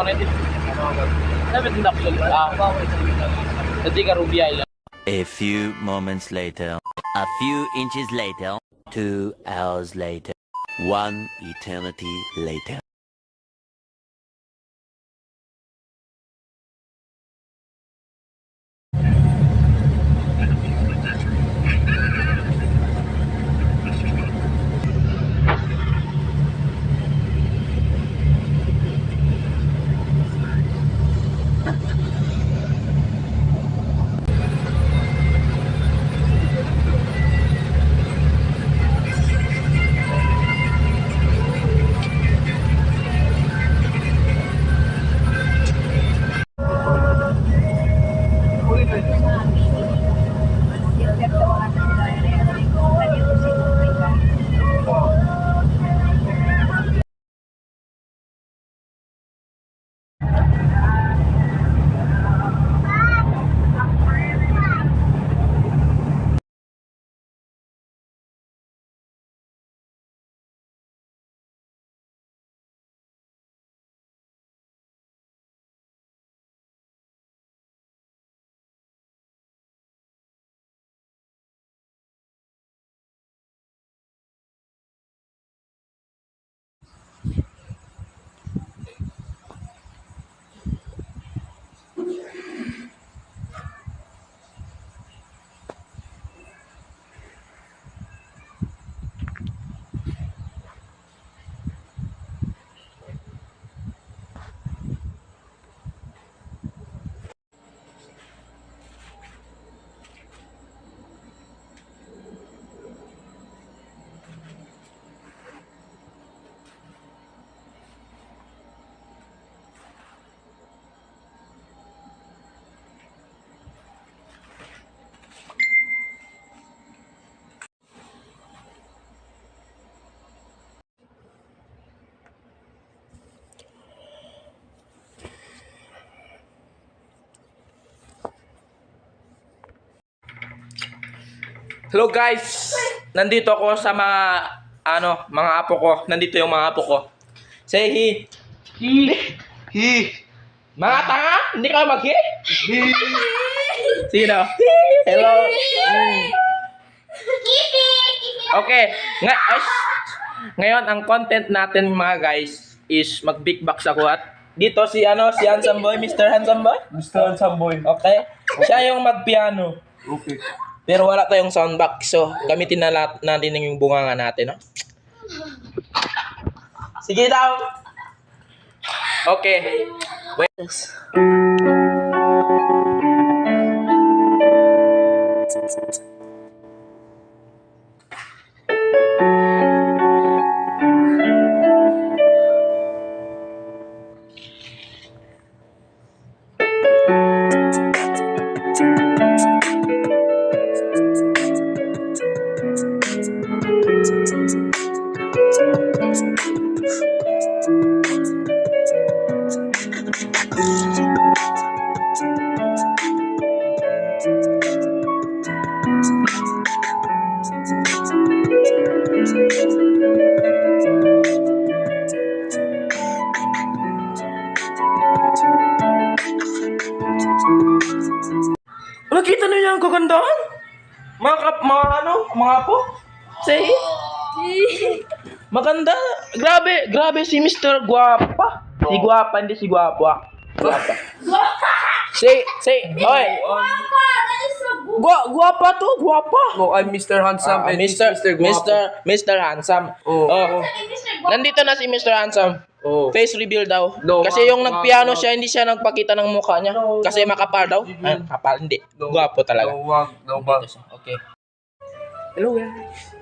natin. Dapat hindi ako Hindi ka Ruby Island. A few moments later, a few inches later, 2 hours later, 1 eternity later. Hello guys! Nandito ako sa mga apo ko. Nandito yung mga apo ko. Say hi. Hi! Mga tanga! Hindi ka mag-hi? Hi! Sino? Hello. Okay. Ngayon, ang content natin mga guys is mag-big box ako at dito si Handsome Boy, Mr. Handsome Boy. Gusto ang samboy. Okay? Siya yung mag-piano. Okay. Pero wala tayong soundbox, so gamitin na natin yung bunganga natin, no? Sige daw. Okay. Wait. Nakita niyo yung kagandahan? Mga apo? Say, maganda. Grabe si Mr. Guapa. Si Guapa, hindi si Guapa. Guapa. Say, oy. Guapa to, guapa. No, I'm Mr. Handsome and Mr. Handsome. Oh. Nandito na si Mr. Handsome. Oh. Face reveal daw. No, Kasi yung nagpiano wag. siya, hindi siya nagpakita ng mukha niya. Kasi makapal daw. Ay, kapal, hindi. No. Guwapo talaga. No, wag. No, wag. Okay. Hello guys.